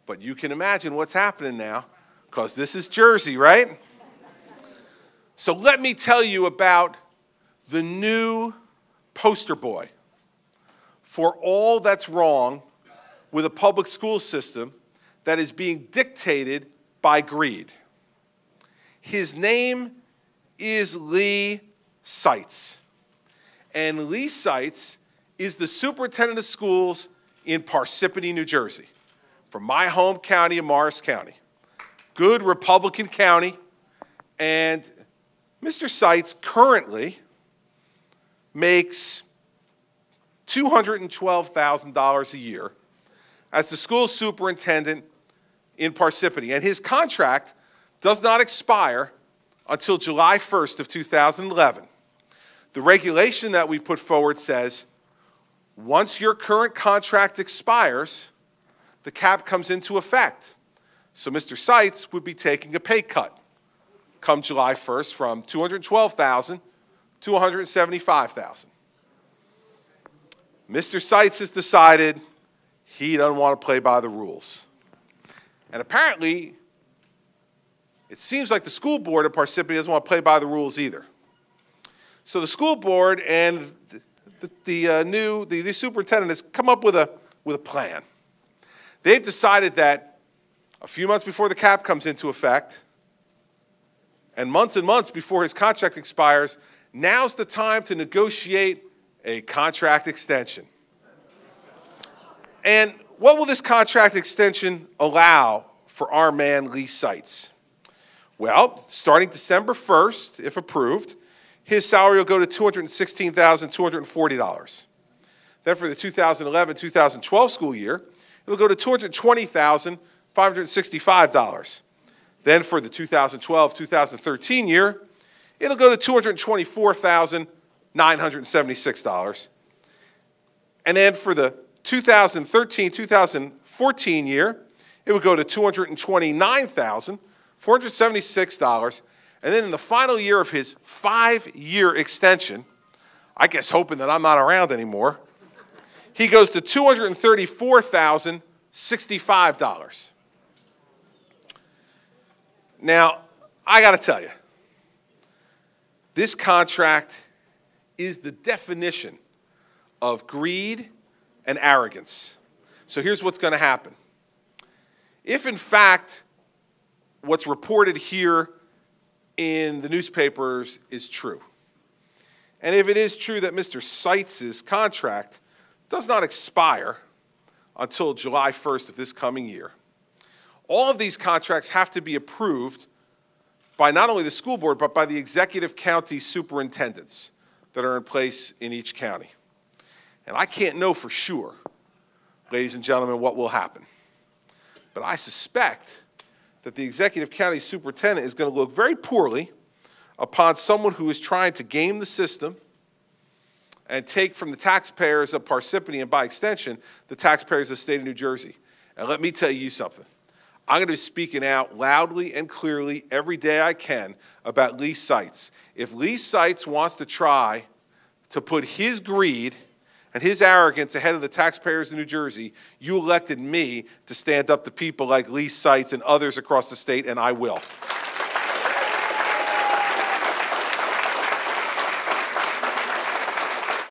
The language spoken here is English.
But you can imagine what's happening now, because this is Jersey, right? So let me tell you about the new poster boy for all that's wrong with a public school system that is being dictated by greed. His name is Lee Seitz. And Lee Seitz is the superintendent of schools in Parsippany, New Jersey, from my home county of Morris County. Good Republican county. And Mr. Seitz currently makes $212,000 a year as the school superintendent in Parsippany. And his contract does not expire until July 1st of 2011. The regulation that we put forward says, once your current contract expires, the cap comes into effect. So Mr. Seitz would be taking a pay cut come July 1st from $212,000 to $175,000. Mr. Seitz has decided he doesn't want to play by the rules. And apparently, it seems like the school board at Parsippany doesn't want to play by the rules either. So the school board and the superintendent has come up with a plan. They've decided that a few months before the cap comes into effect, and months before his contract expires, now's the time to negotiate a contract extension. And what will this contract extension allow for our man Lee Seitz? Well, starting December 1st, if approved, his salary will go to $216,240. Then for the 2011-2012 school year, it'll go to $220,565. Then for the 2012-2013 year, it'll go to $224,976. And then for the 2013-2014 year, it would go to $229,476. And then in the final year of his 5-year extension, I guess hoping that I'm not around anymore, he goes to $234,065. Now, I got to tell you, this contract is the definition of greed and arrogance. So here's what's going to happen. If, in fact, what's reported here in the newspapers is true, and if it is true that Mr. Seitz's contract does not expire until July 1st of this coming year, all of these contracts have to be approved by not only the school board, but by the executive county superintendents that are in place in each county. And I can't know for sure, ladies and gentlemen, what will happen. But I suspect that the executive county superintendent is going to look very poorly upon someone who is trying to game the system and take from the taxpayers of Parsippany and, by extension, the taxpayers of the state of New Jersey. And let me tell you something. I'm going to be speaking out loudly and clearly every day I can about Lee Seitz. If Lee Seitz wants to try to put his greed and his arrogance ahead of the taxpayers of New Jersey, you elected me to stand up to people like Lee Seitz and others across the state, and I will.